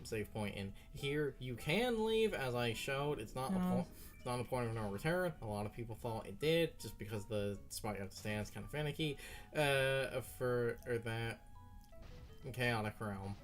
save point in here. You can leave, as I showed. It's not it's not a point of no return. A lot of people thought it did, just because the spot you have to stand is kind of finicky. For that chaotic realm.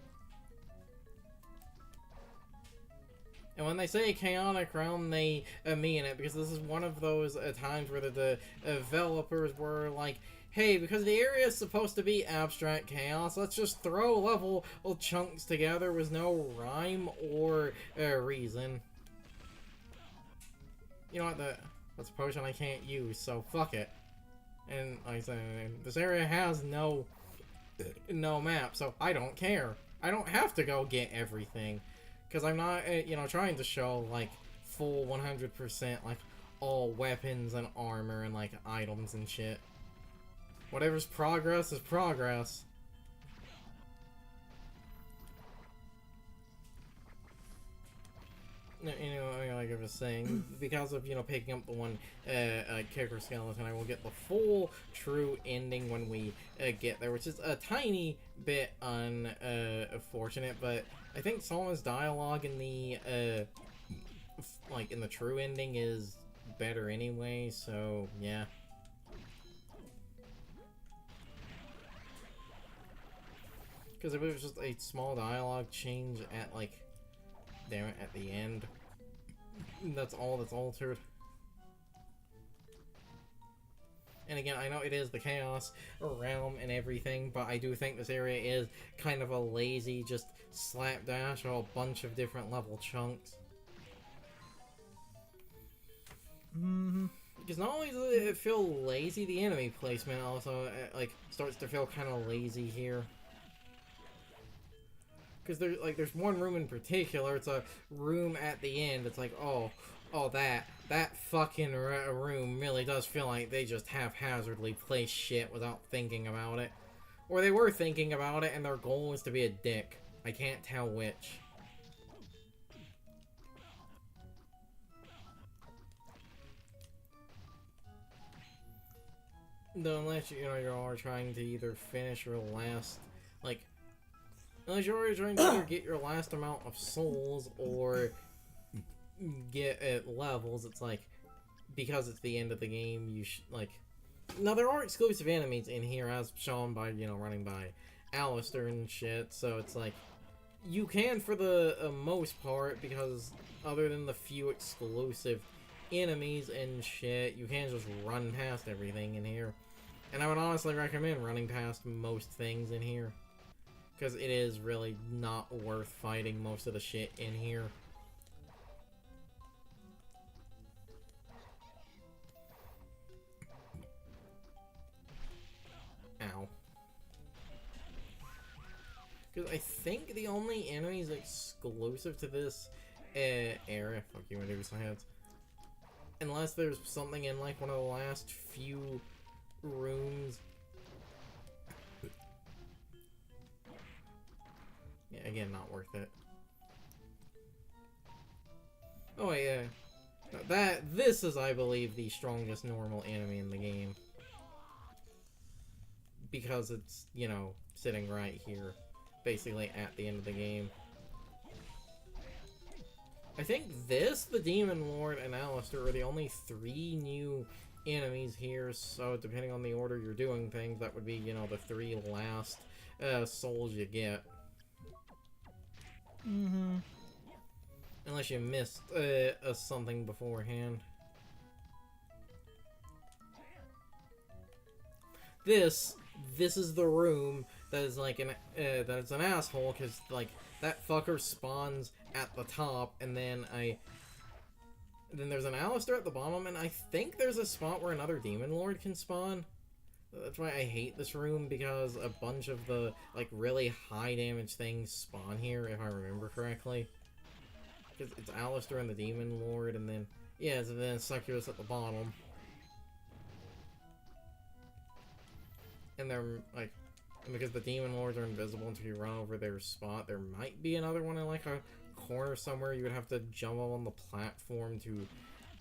And when they say chaotic realm, they mean it, because this is one of those times where the developers were like, hey, because the area is supposed to be abstract chaos, let's just throw level chunks together with no rhyme or reason. You know what, that's a potion I can't use, so fuck it. And like I said, this area has no map, so I don't care. I don't have to go get everything. Because I'm not, trying to show, like, full 100%, like, all weapons and armor and, like, items and shit. Whatever's progress is progress. Like I was saying, because of, picking up the one kicker skeleton, I will get the full true ending when we get there, which is a tiny bit unfortunate, but I think Solomon's dialogue in the in the true ending is better anyway, so yeah. Because if it was just a small dialogue change at, like, damn it, at the end, that's all that's altered. And again, I know it is the Chaos realm and everything, but I do think this area is kind of a lazy, just slapdash of a bunch of different level chunks. Because not only does it feel lazy, the enemy placement also, like, starts to feel kind of lazy here. Because there's one room in particular, it's a room at the end, it's like, oh, that fucking room really does feel like they just haphazardly placed shit without thinking about it. Or they were thinking about it and their goal was to be a dick. I can't tell which. Though unless, you are trying to either finish your last, like, unless you're trying to either get your last amount of souls or get levels, it's like, because it's the end of the game, you should, like... Now, there are exclusive enemies in here, as shown by, running by Alistair and shit, so it's like, you can for the most part, because other than the few exclusive enemies and shit, you can just run past everything in here. And I would honestly recommend running past most things in here. Because it is really not worth fighting most of the shit in here. Ow. Because I think the only enemies exclusive to this area... Fuck you, my heads. Unless there's something in, like, one of the last few rooms... Yeah, again, not worth it. Oh, yeah. This is, I believe, the strongest normal enemy in the game. Because it's, sitting right here. Basically at the end of the game. I think the Demon Lord, and Alistair are the only 3 new enemies here, so depending on the order you're doing things, that would be, the 3 last souls you get. Unless you missed something beforehand. This is the room that is like that is an asshole, because like that fucker spawns at the top, and then there's an Alistair at the bottom, and I think there's a spot where another Demon Lord can spawn. That's why I hate this room, because a bunch of the, like, really high damage things spawn here, if I remember correctly. Because it's Alistair and the Demon Lord, and then, yeah, and then Succubus at the bottom. And they're, like, because the Demon Lords are invisible until you run over their spot, there might be another one in, like, a corner somewhere you would have to jump up on the platform to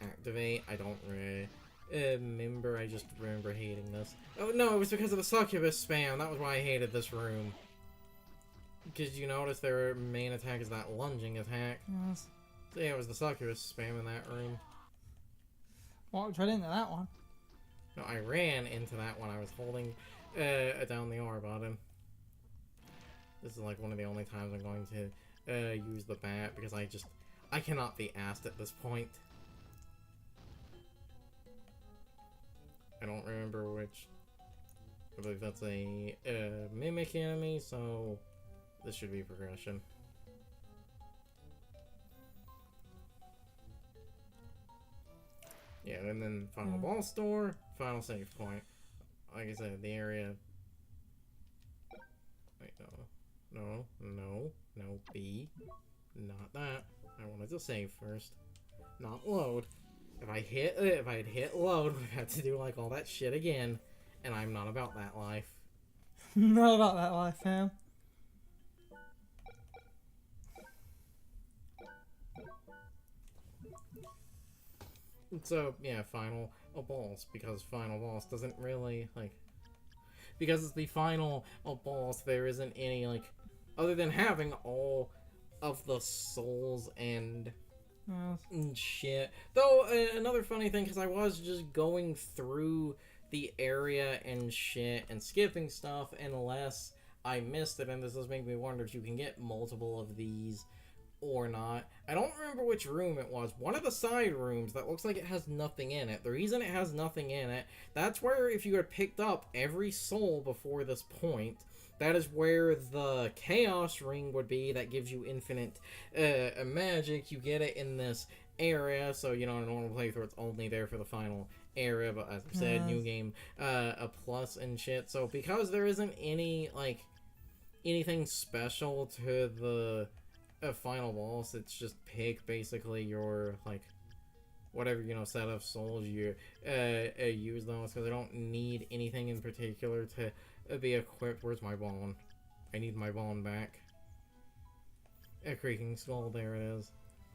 activate. I don't really... I just remember hating this. Oh no, it was because of the Succubus spam. That was why I hated this room. Because you notice their main attack is that lunging attack. Yes. So yeah, it was the succubus spam in that room. Walked right into that one. No, I ran into that when I was holding down the R button. This is like one of the only times I'm going to use the bat because I cannot be asked at this point. I don't remember which. I believe that's a mimic enemy, so this should be progression. Yeah, and then final boss door, final save point. Like I said, the area. Wait, no, B. Not that. I wanted to save first, not load. If I had hit load, we'd have to do like all that shit again, and I'm not about that life. Not about that life, fam. So yeah, final boss, because final boss doesn't really like, because it's the final boss. There isn't any like, other than having all of the souls and shit. Though another funny thing, because I was just going through the area and shit and skipping stuff unless I missed it, and this does make me wonder if you can get multiple of these or not. I don't remember which room it was. One of the side rooms that looks like it has nothing in it. The reason it has nothing in it, that's where if you had picked up every soul before this point, that is where the chaos ring would be that gives you infinite magic. You get it in this area, so you know in a normal playthrough it's only there for the final area, but as I said, new game a plus and shit. So because there isn't any like anything special to the final boss, it's just pick basically your like whatever set of souls you use those, because I don't need anything in particular to be equipped. Where's my bone? I need my bone back. A creaking skull, there it is.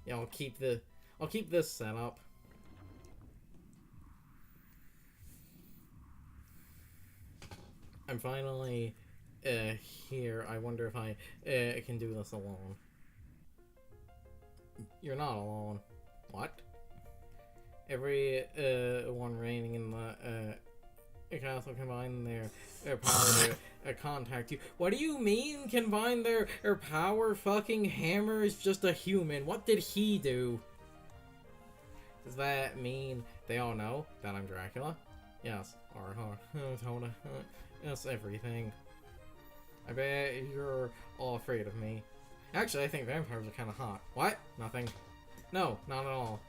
Yeah, I'll keep this set up. I'm finally here. I wonder if I can do this alone. You're not alone. What? Every one reigning in the castle combine their power to contact you. What do you mean combine their power? Fucking Hammer is just a human. What did he do? Does that mean they all know that I'm Dracula? Yes. Or Tona. Yes, everything. I bet you're all afraid of me. Actually, I think vampires are kind of hot. What? Nothing. No, not at all.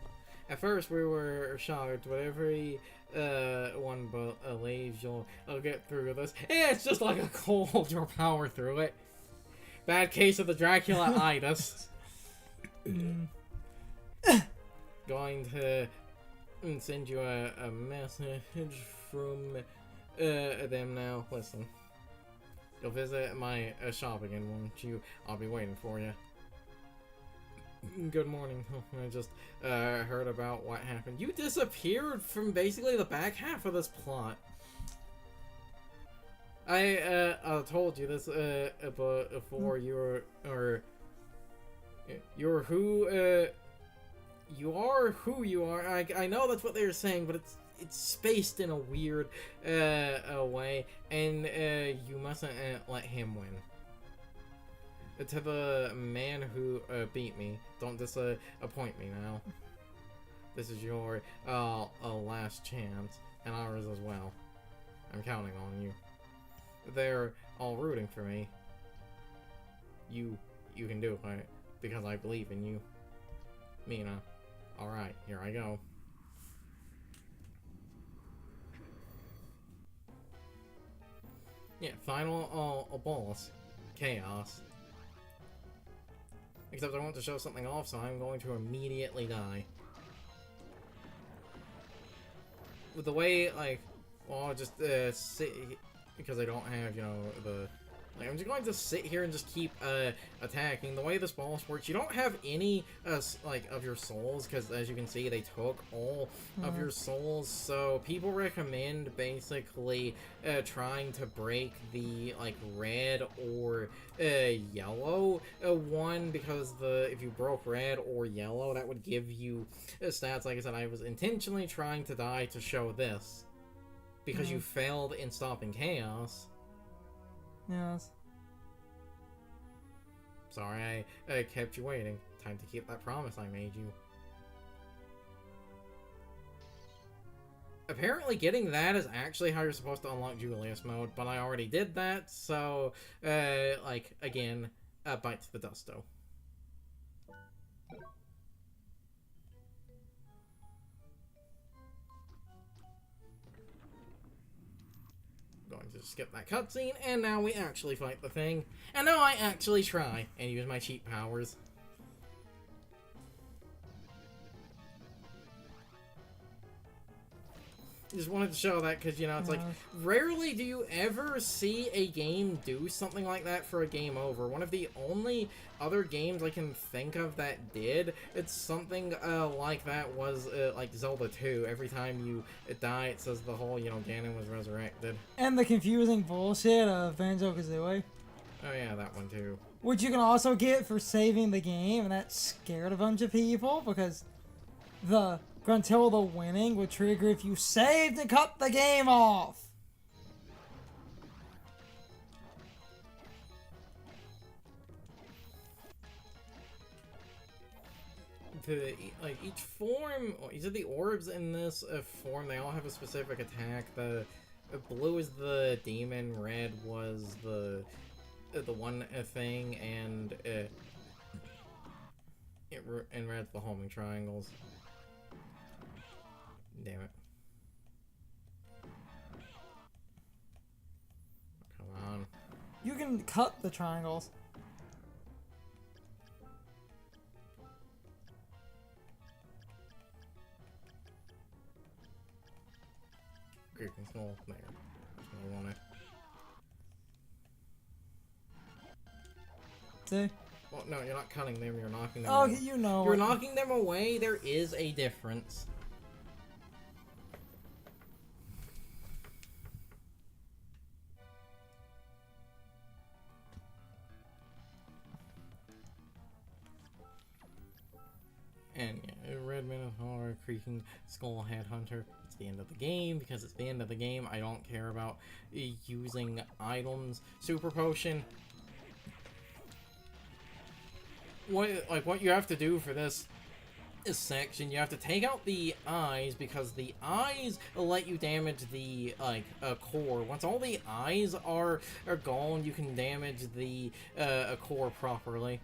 At first, we were shocked. Whatever one believes you'll get through this. It's just like a cold. You'll power through it. Bad case of the Dracula-itis. Going to send you a message from them now. Listen. You'll visit my shop again, won't you? I'll be waiting for you. Good morning. I just heard about what happened. You disappeared from basically the back half of this plot. I told you this before. You are who you are. I know that's what they were saying, but it's spaced in a weird way, and you mustn't let him win. To the man who beat me, don't disappoint me now. This is your last chance, and ours as well. I'm counting on you. They're all rooting for me. You can do it, because I believe in you. Mina. Alright, here I go. Yeah, final boss. Chaos. Except I want to show something off, so I'm going to immediately die. With the way, like, well, I'll just sit, because I don't have, the Like, I'm just going to sit here and just keep attacking. The way this boss works, you don't have any like of your souls, because as you can see, they took all of your souls. So people recommend basically trying to break the like red or yellow one, because if you broke red or yellow, that would give you stats. Like I said, I was intentionally trying to die to show this, because you failed in stopping chaos. Yes. Sorry, I kept you waiting. Time to keep that promise I made you. Apparently getting that is actually how you're supposed to unlock Julius mode, but I already did that, so, like, again, bite to the dusto. Going to skip that cutscene, and now we actually fight the thing. And now I actually try and use my cheat powers. Just wanted to show that because, you know, it's like, rarely do you ever see a game do something like that for a game over. One of the only other games I can think of that did, it's something like that was like Zelda 2. Every time you die, it says the whole, you know, Ganon was resurrected. And the confusing bullshit of Banjo-Kazooie. Oh yeah, that one too. Which you can also get for saving the game, and that scared a bunch of people, because the Gruntilda winning would trigger if you saved and cut the game off. Like each form, each of the orbs in this form, they all have a specific attack. The blue is the demon, red was the one thing, and red's the homing triangles. Damn it. Come on. You can cut the triangles. Creeping skull. There. That's what I wanted. See? Well, no, you're not cutting them, you're knocking them Oh, away. you know. You're knocking them away, there is a difference. And yeah, Red Minotaur, Creaking Skull Headhunter. It's the end of the game. Because it's the end of the game, I don't care about using items. Super Potion. What you have to do for this section, you have to take out the eyes, because the eyes let you damage the core. Once all the eyes are gone, you can damage the core properly,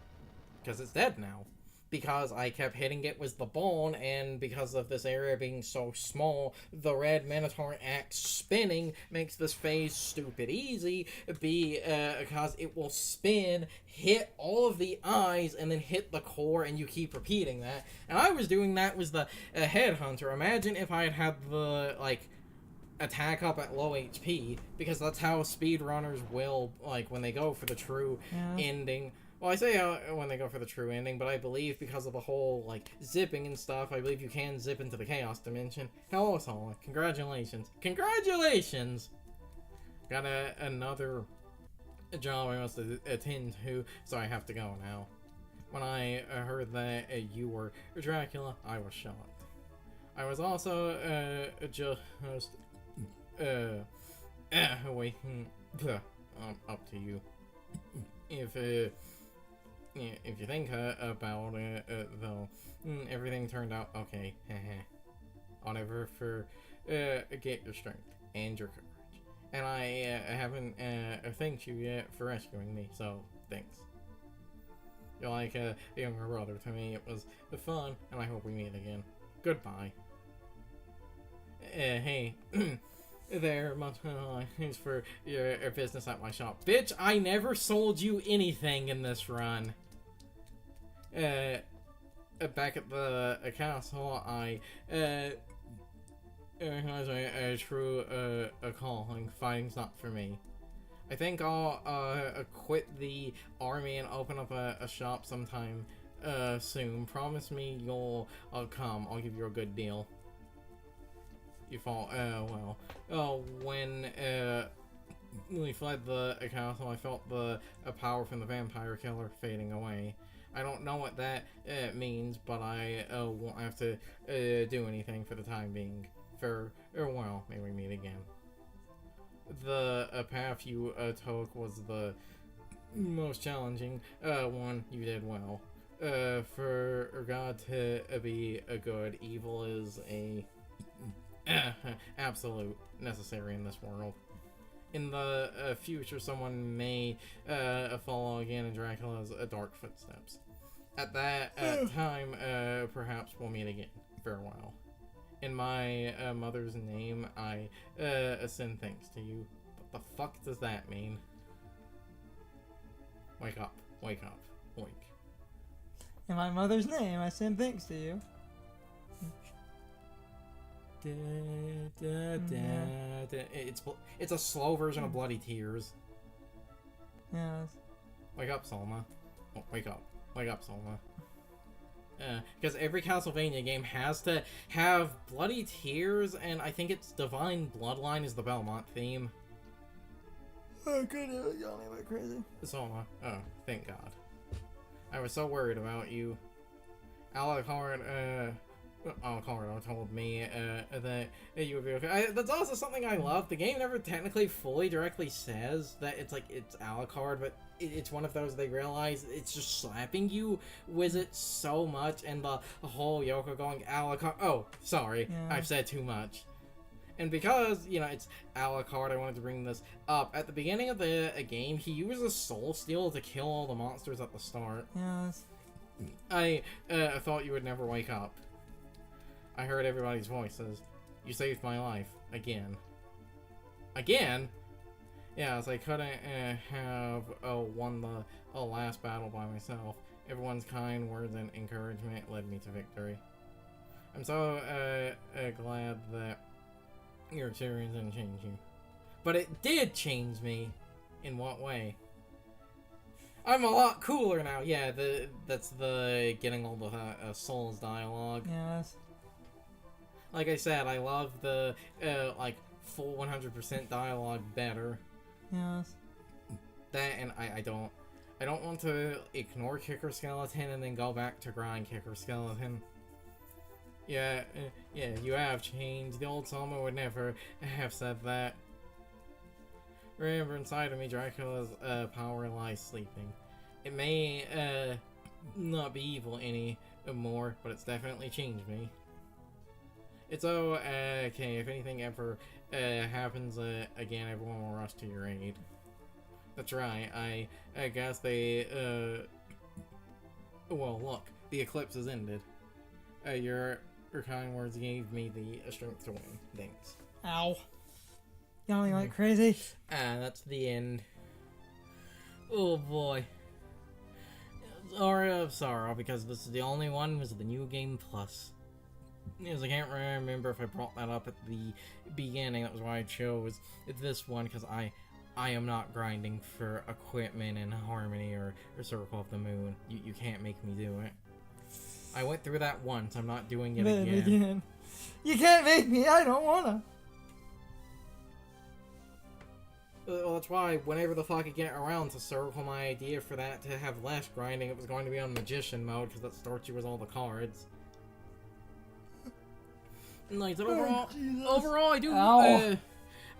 because it's dead now. Because I kept hitting it with the bone, and because of this area being so small, the Red Minotaur axe spinning makes this phase stupid easy, because it will spin, hit all of the eyes, and then hit the core, and you keep repeating that. And I was doing that with the Headhunter. Imagine if I had had the, like, attack up at low HP, because that's how speedrunners will, like, when they go for the true ending. Well, I say when they go for the true ending, but I believe because of the whole, like, zipping and stuff, I believe you can zip into the Chaos Dimension. Hello, Sonic. Congratulations. Congratulations! Got another job I must attend to, so I have to go now. When I heard that you were Dracula, I was shocked. I was also, just, wait, up to you. If you think about it, though, everything turned out okay. I'll never forget your strength and your courage. And I haven't thanked you yet for rescuing me, so thanks. You're like a younger brother to me. It was fun, and I hope we meet again. Goodbye. Hey. There, much thanks for your business at my shop. Bitch, I never sold you anything in this run. Back at the castle, I recognized a true calling. Fighting's not for me. I think I'll quit the army and open up a shop sometime soon. Promise me you'll come. I'll give you a good deal. You fall. When we fled the castle, I felt the power from the vampire killer fading away. I don't know what that means, but I won't have to do anything for the time being. Farewell, may we meet again. The path you took was the most challenging one. You did well. For God to be a good, evil is a absolute necessary in this world. In the future, someone may follow again in Dracula's dark footsteps. At that time, perhaps we'll meet again. Farewell. In my mother's name, I send thanks to you. What the fuck does that mean? Wake up. Wake up. Wake. In my mother's name, I send thanks to you. It's a slow version of Bloody Tears. Yes. Wake up, Salma. Oh, wake up. Wake up, Salma. Because every Castlevania game has to have Bloody Tears, and I think it's Divine Bloodline is the Belmont theme. Oh, good. Y'all ain't like crazy. Salma. Oh, thank God. I was so worried about you. Alucard told me that you would be okay. That's also something I love. The game never technically fully directly says that it's Alucard, but it's one of those they realize it's just slapping you with it so much, and the whole Yoko going Alucard. Oh, sorry, yeah. I've said too much. And because, it's Alucard, I wanted to bring this up. At the beginning of the game, he uses Soul Steel to kill all the monsters at the start. Yes. I thought you would never wake up. I heard everybody's voices. You saved my life. Again. Again? Yeah, so I couldn't have won the last battle by myself. Everyone's kind words and encouragement led me to victory. I'm so glad that your experience didn't change you. But it did change me. In what way? I'm a lot cooler now. Yeah, that's the getting all the Souls dialogue. Yes. Like I said, I love the full 100% dialogue better. Yes. That, and I don't want to ignore Kicker Skeleton and then go back to grind Kicker Skeleton. Yeah, you have changed. The old Selma would never have said that. Remember, inside of me, Dracula's power lies sleeping. It may not be evil anymore, but it's definitely changed me. It's okay. If anything ever happens again, everyone will rush to your aid. That's right. I guess they well, look, the eclipse has ended. Your kind words gave me the strength to win. Thanks. Ow. Yelling like crazy. That's the end. Oh boy. Aria of Sorrow, because this is the only one was the New Game Plus. Because I can't remember if I brought that up at the beginning. That was why I chose this one, because I am not grinding for equipment in Harmony or Circle of the Moon. You can't make me do it. I went through that once. I'm not doing it again. You can't make me. I don't wanna. Well, that's why whenever the fuck I get around to Circle, my idea for that to have less grinding, it was going to be on Magician mode, because that starts you with all the cards. Like, overall,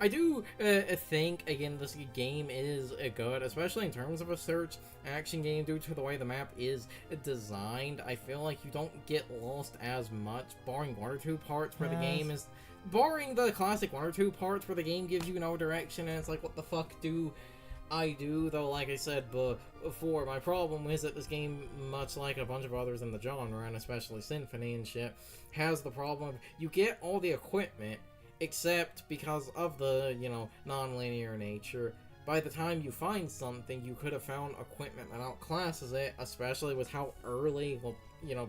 I do think, again, this game is good, especially in terms of a search action game, due to the way the map is designed. I feel like you don't get lost as much, barring one or two parts where the game is... Barring the classic one or two parts where the game gives you no direction, and it's like, what the fuck do I do? Though, like I said before, my problem is that this game, much like a bunch of others in the genre, and especially Symphony and shit, has the problem of you get all the equipment, except because of the, non-linear nature, by the time you find something, you could have found equipment that outclasses it, especially with how early,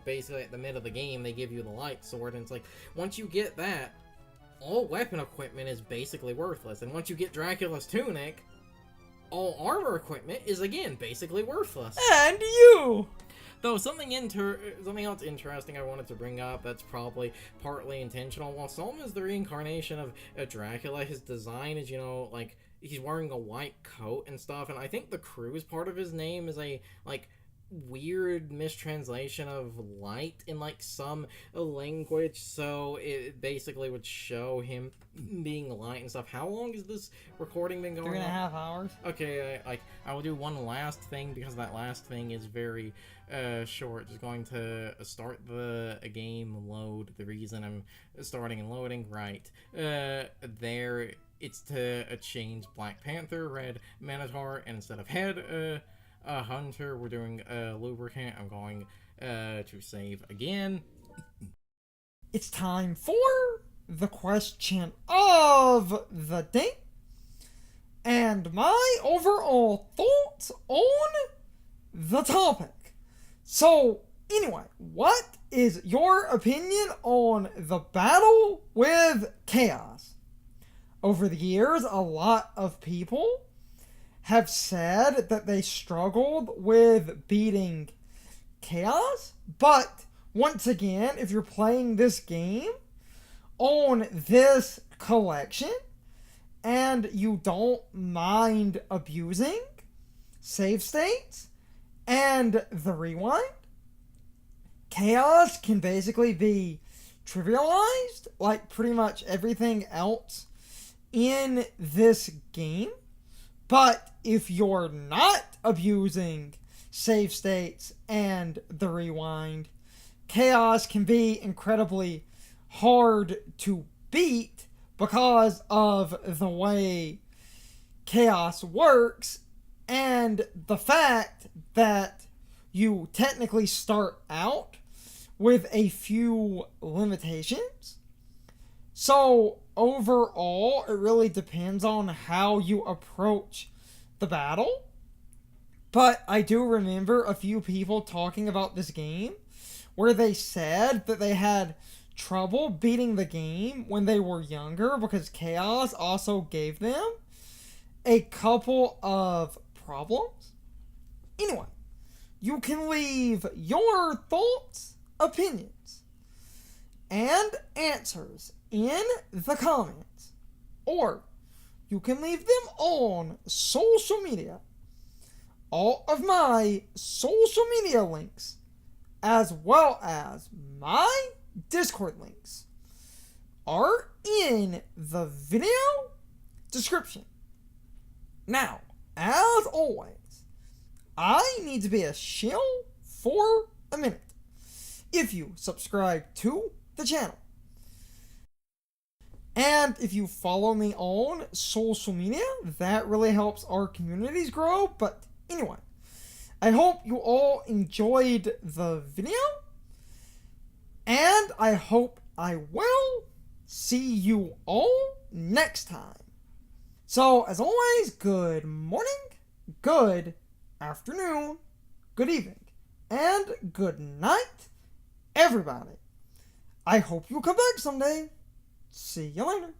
basically at the mid of the game, they give you the light sword, and it's like, once you get that, all weapon equipment is basically worthless, and once you get Dracula's tunic, all armor equipment is again basically worthless. And you! Though something else interesting I wanted to bring up that's probably partly intentional. While Solom is the reincarnation of Dracula, his design is, like, he's wearing a white coat and stuff, and I think the Cruz part of his name is a, like, weird mistranslation of light in, like, some language, so it basically would show him being light and stuff. How long has this recording been going on? 3.5 hours. Okay, I will do one last thing, because that last thing is very short. Just going to start the game load. The reason I'm starting and loading, right there, it's to change Black Panther, Red Minotaur, and instead of head, Hunter, we're doing lubricant. I'm going to save again. It's time for the question of the day and my overall thoughts on the topic. So, anyway, what is your opinion on the battle with Chaos? Over the years, a lot of people have said that they struggled with beating Chaos, but once again, if you're playing this game on this collection and you don't mind abusing save states and the rewind, Chaos can basically be trivialized like pretty much everything else in this game. But if you're not abusing save states and the rewind, Chaos can be incredibly hard to beat because of the way Chaos works and the fact that you technically start out with a few limitations. So overall, it really depends on how you approach the battle. But I do remember a few people talking about this game where they said that they had trouble beating the game when they were younger because Chaos also gave them a couple of problems. Anyway, you can leave your thoughts, opinions, and answers in the comments, or you can leave them on social media. All of my social media links, as well as my Discord links, are in the video description. Now, as always, I need to be a shill for a minute. If you subscribe to the channel, and if you follow me on social media, that really helps our communities grow. But anyway, I hope you all enjoyed the video, and I hope I will see you all next time. So, as always, good morning, good afternoon, good evening, and good night, everybody. I hope you'll come back someday. See you later.